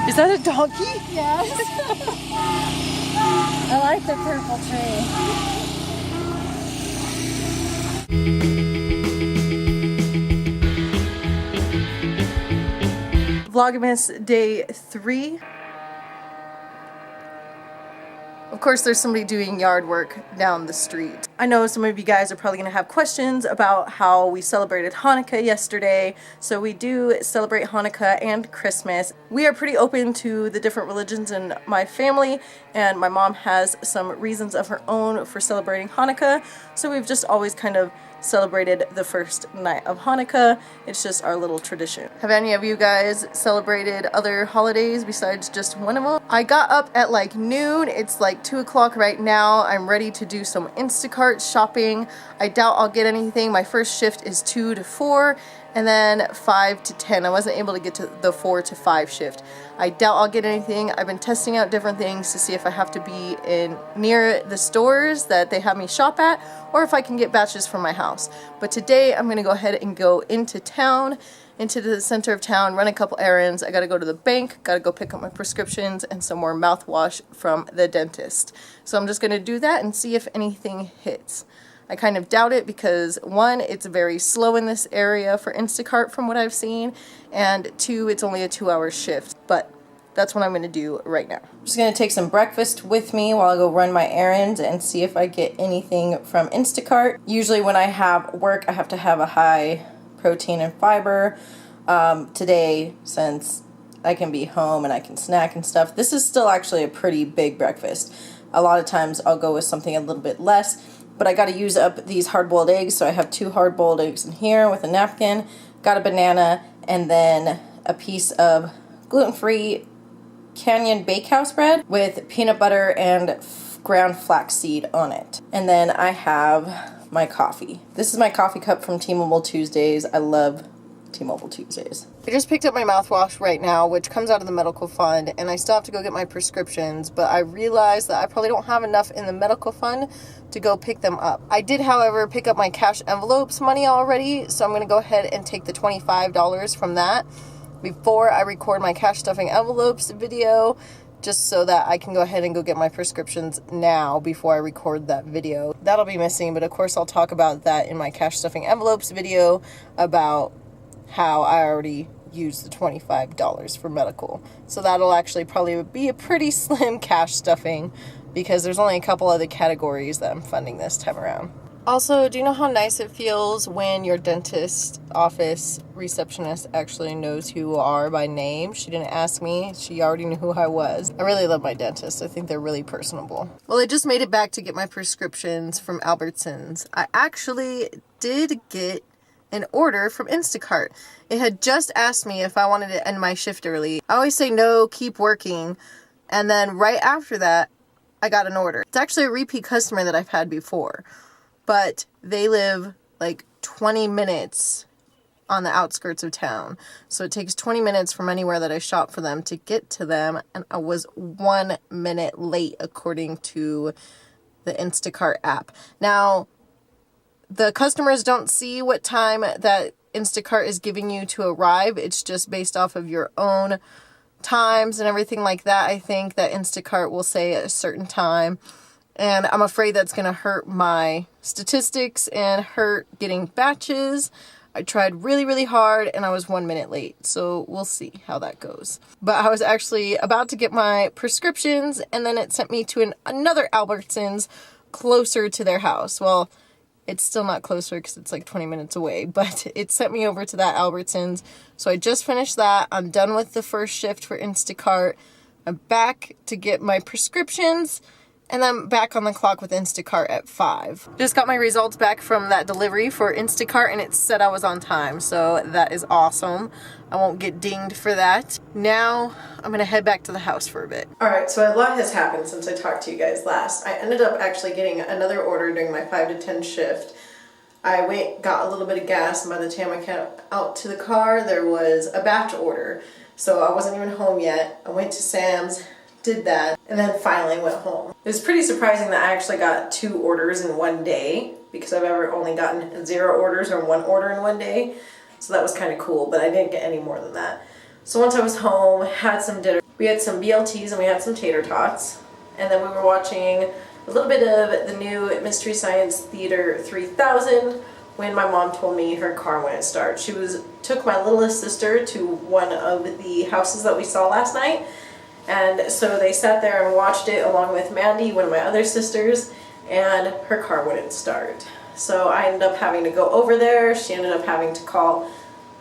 Is that a donkey? Yes. I like the purple tree. Vlogmas day 3. Of course, there's somebody doing yard work down the street. I know some of you guys are probably going to have questions about how we celebrated Hanukkah yesterday. So we do celebrate Hanukkah and Christmas. We are pretty open to the different religions in my family, and my mom has some reasons of her own for celebrating Hanukkah. So we've just always kind of celebrated the first night of Hanukkah. It's just our little tradition. Have any of you guys celebrated other holidays besides just one of them? I got up at like noon. It's like 2 o'clock right now. I'm ready to do some Instacart shopping. I doubt I'll get anything. My first shift is 2 to 4 and then 5 to 10. I wasn't able to get to the 4 to 5 shift. I doubt I'll get anything. I've been testing out different things to see if I have to be near the stores that they have me shop at, or if I can get batches from my house. But today I'm gonna go ahead and go into town, into the center of town, run a couple errands. I gotta go to the bank, gotta go pick up my prescriptions and some more mouthwash from the dentist. So I'm just gonna do that and see if anything hits. I kind of doubt it because 1, it's very slow in this area for Instacart from what I've seen, and 2, it's only a 2-hour shift, but that's what I'm going to do right now. I'm just going to take some breakfast with me while I go run my errands and see if I get anything from Instacart. Usually when I have work, I have to have a high protein and fiber. Today, since I can be home and I can snack and stuff, this is still actually a pretty big breakfast. A lot of times I'll go with something a little bit less, but I got to use up these hard-boiled eggs, so I have 2 hard-boiled eggs in here with a napkin, got a banana, and then a piece of gluten-free Canyon Bakehouse bread with peanut butter and ground flaxseed on it. And then I have my coffee. This is my coffee cup from T-Mobile Tuesdays. I love T-Mobile Tuesdays. I just picked up my mouthwash right now, which comes out of the medical fund, and I still have to go get my prescriptions, but I realized that I probably don't have enough in the medical fund to go pick them up. I did, however, pick up my cash envelopes money already, so I'm going to go ahead and take the $25 from that before I record my cash stuffing envelopes video, just so that I can go ahead and go get my prescriptions now before I record that video. That'll be missing, but of course I'll talk about that in my cash stuffing envelopes video about how I already used the $25 for medical. So that'll actually probably be a pretty slim cash stuffing because there's only a couple other categories that I'm funding this time around. Also, do you know how nice it feels when your dentist office receptionist actually knows who you are by name? She didn't ask me. She already knew who I was. I really love my dentist. I think they're really personable. Well, I just made it back to get my prescriptions from Albertsons. I actually did get an order from Instacart. It had just asked me if I wanted to end my shift early. I always say no, keep working. And then right after that, I got an order. It's actually a repeat customer that I've had before, but they live like 20 minutes on the outskirts of town. So it takes 20 minutes from anywhere that I shop for them to get to them, and I was 1 minute late according to the Instacart app. Now, the customers don't see what time that Instacart is giving you to arrive. It's just based off of your own times and everything like that. I think that Instacart will say at a certain time, and I'm afraid that's going to hurt my statistics and hurt getting batches. I tried really, really hard and I was 1 minute late, so we'll see how that goes. But I was actually about to get my prescriptions, and then it sent me to another Albertsons closer to their house. Well, it's still not closer because it's like 20 minutes away, but it sent me over to that Albertsons. So I just finished that. I'm done with the first shift for Instacart. I'm back to get my prescriptions, and I'm back on the clock with Instacart at 5. Just got my results back from that delivery for Instacart, and it said I was on time, so that is awesome. I won't get dinged for that. Now I'm gonna head back to the house for a bit. Alright, so a lot has happened since I talked to you guys last. I ended up actually getting another order during my 5 to 10 shift. I got a little bit of gas, and by the time I got out to the car, there was a batch order. So I wasn't even home yet. I went to Sam's, did that, and then finally went home. It was pretty surprising that I actually got 2 orders in one day, because I've ever only gotten 0 orders or 1 order in one day. So that was kind of cool, but I didn't get any more than that. So once I was home, had some dinner, We had some BLTs and we had some tater tots. And then we were watching a little bit of the new Mystery Science Theater 3000 when my mom told me her car wouldn't start. She took my littlest sister to one of the houses that we saw last night. And so they sat there and watched it along with Mandy, one of my other sisters, and her car wouldn't start. So I ended up having to go over there. She ended up having to call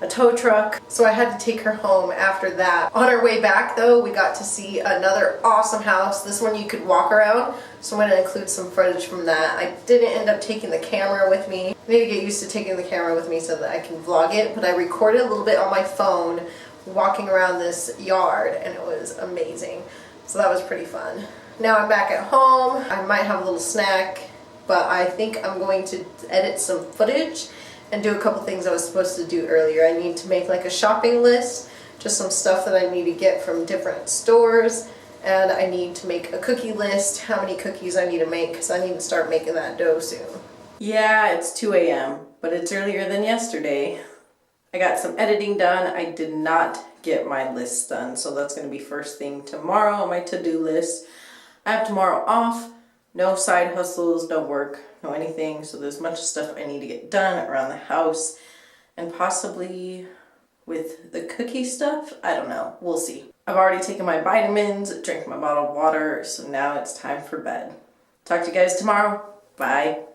a tow truck. So I had to take her home after that. On our way back though, we got to see another awesome house. This one you could walk around, so I'm going to include some footage from that. I didn't end up taking the camera with me. I need to get used to taking the camera with me so that I can vlog it, but I recorded a little bit on my phone walking around this yard and it was amazing. So that was pretty fun. Now I'm back at home. I might have a little snack, but I think I'm going to edit some footage and do a couple things I was supposed to do earlier. I need to make like a shopping list, just some stuff that I need to get from different stores, and I need to make a cookie list, how many cookies I need to make, because I need to start making that dough soon. Yeah, it's 2 a.m., but it's earlier than yesterday. I got some editing done. I did not get my list done, so that's going to be first thing tomorrow on my to-do list. I have tomorrow off. No side hustles, no work, no anything. So there's a bunch of stuff I need to get done around the house. And possibly with the cookie stuff, I don't know. We'll see. I've already taken my vitamins, drank my bottle of water, so now it's time for bed. Talk to you guys tomorrow. Bye.